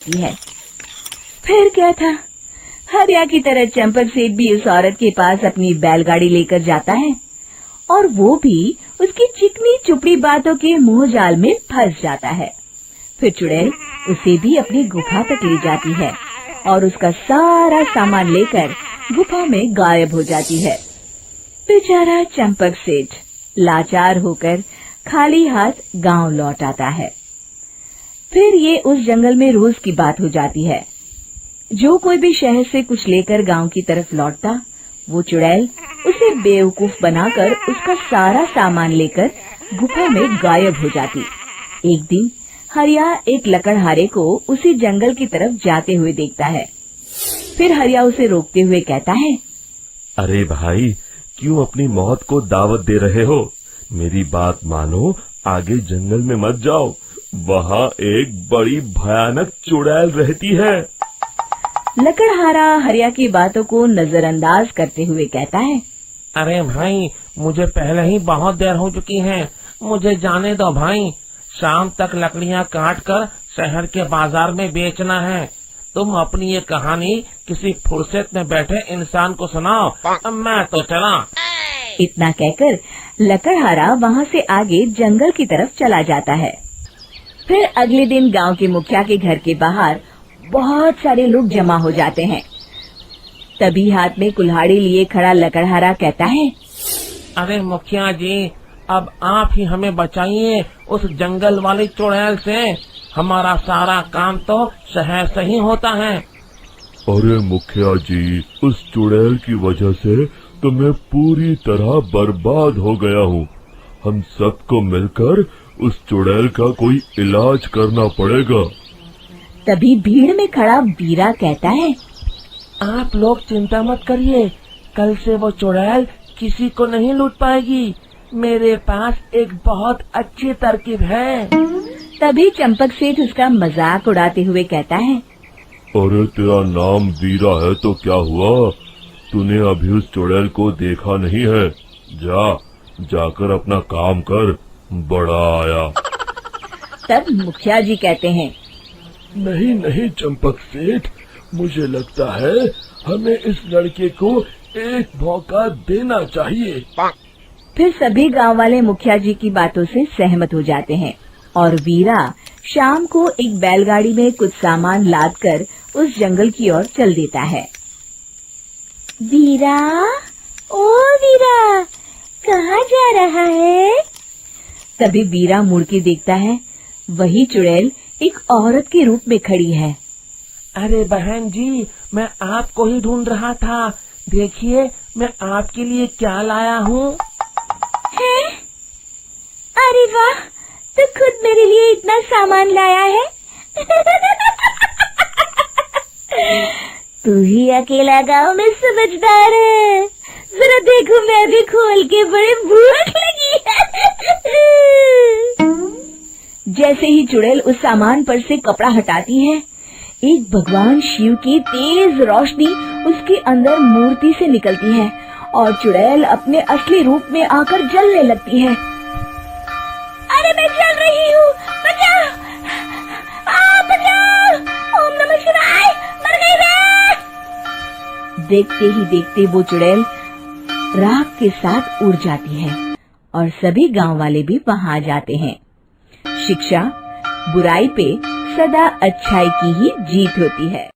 है। फिर क्या था, हरिया की तरह चंपक सेठ भी उस औरत के पास अपनी बैलगाड़ी लेकर जाता है और वो भी उसकी चिकनी चुपड़ी बातों के मोह जाल में फंस जाता है। फिर चुड़ैल उसे भी अपनी गुफा तक ले जाती है और उसका सारा सामान लेकर गुफा में गायब हो जाती है। बेचारा चंपक सेठ लाचार होकर खाली हाथ गांव लौट आता है। फिर ये उस जंगल में रोज की बात हो जाती है। जो कोई भी शहर से कुछ लेकर गांव की तरफ लौटता, वो चुड़ैल उसे बेवकूफ बनाकर उसका सारा सामान लेकर गुफा में गायब हो जाती। एक दिन हरिया एक लकड़हारे को उसी जंगल की तरफ जाते हुए देखता है। फिर हरिया उसे रोकते हुए कहता है, अरे भाई, क्यों अपनी मौत को दावत दे रहे हो? मेरी बात मानो, आगे जंगल में मत जाओ, वहाँ एक बड़ी भयानक चुड़ैल रहती है। लकड़हारा हरिया की बातों को नजरअंदाज करते हुए कहता है, अरे भाई, मुझे पहले ही बहुत देर हो चुकी है, मुझे जाने दो भाई। शाम तक लकड़ियाँ काट कर शहर के बाजार में बेचना है। तुम अपनी ये कहानी किसी फुर्सत में बैठे इंसान को सुनाओ, मैं तो चला। इतना कहकर लकड़हारा वहाँ से आगे जंगल की तरफ चला जाता है। फिर अगले दिन गांव के मुखिया के घर के बाहर बहुत सारे लोग जमा हो जाते हैं। तभी हाथ में कुल्हाड़ी लिए खड़ा लकड़हारा कहता है, अरे मुखिया जी, अब आप ही हमें बचाइए उस जंगल वाली चुड़ैल से। हमारा सारा काम तो शहर से ही होता है। अरे मुखिया जी, उस चुड़ैल की वजह से तो मैं पूरी तरह बर्बाद हो गया हूँ। हम सबको मिलकर उस चुड़ैल का कोई इलाज करना पड़ेगा। तभी भीड़ में खड़ा वीरा कहता है, आप लोग चिंता मत करिए, कल से वो चुड़ैल किसी को नहीं लूट पाएगी। मेरे पास एक बहुत अच्छी तरकीब है। तभी चंपक सेठ उसका मजाक उड़ाते हुए कहता है, अरे तेरा नाम वीरा है तो क्या हुआ? तूने अभी उस चुड़ैल को देखा नहीं है? जाकर अपना काम कर, बड़ा आया। तब मुखिया जी कहते हैं, नहीं नहीं चंपक सेठ, मुझे लगता है हमें इस लड़के को एक मौका देना चाहिए। फिर सभी गांव वाले मुखिया जी की बातों से सहमत हो जाते हैं और वीरा शाम को एक बैलगाड़ी में कुछ सामान लादकर उस जंगल की ओर चल देता है। वीरा, ओ वीरा, कहाँ जा रहा है? तभी वीरा मुड़ के देखता है, वही चुड़ैल एक औरत के रूप में खड़ी है। अरे बहन जी, मैं आपको ही ढूंढ रहा था। देखिए, मैं आपके लिए क्या लाया हूँ। अरे वाह, तू खुद मेरे लिए इतना सामान लाया है। तू ही अकेला गांव में समझदार है। जरा देखो, मैं भी खोल के, बड़े भूख लगी है। जैसे ही चुड़ैल उस सामान पर से कपड़ा हटाती है, एक भगवान शिव की तेज रोशनी उसके अंदर मूर्ति से निकलती है और चुड़ैल अपने असली रूप में आकर जलने लगती है। अरे मैं जल रही हूँ, बचाओ, बचाओ, ओम नमः शिवाय, मर गई मैं। देखते ही देखते वो चुड़ैल राख के साथ उड़ जाती है और सभी गांव वाले भी वहां आ जाते हैं। शिक्षा बुराई पे सदा अच्छाई की ही जीत होती है।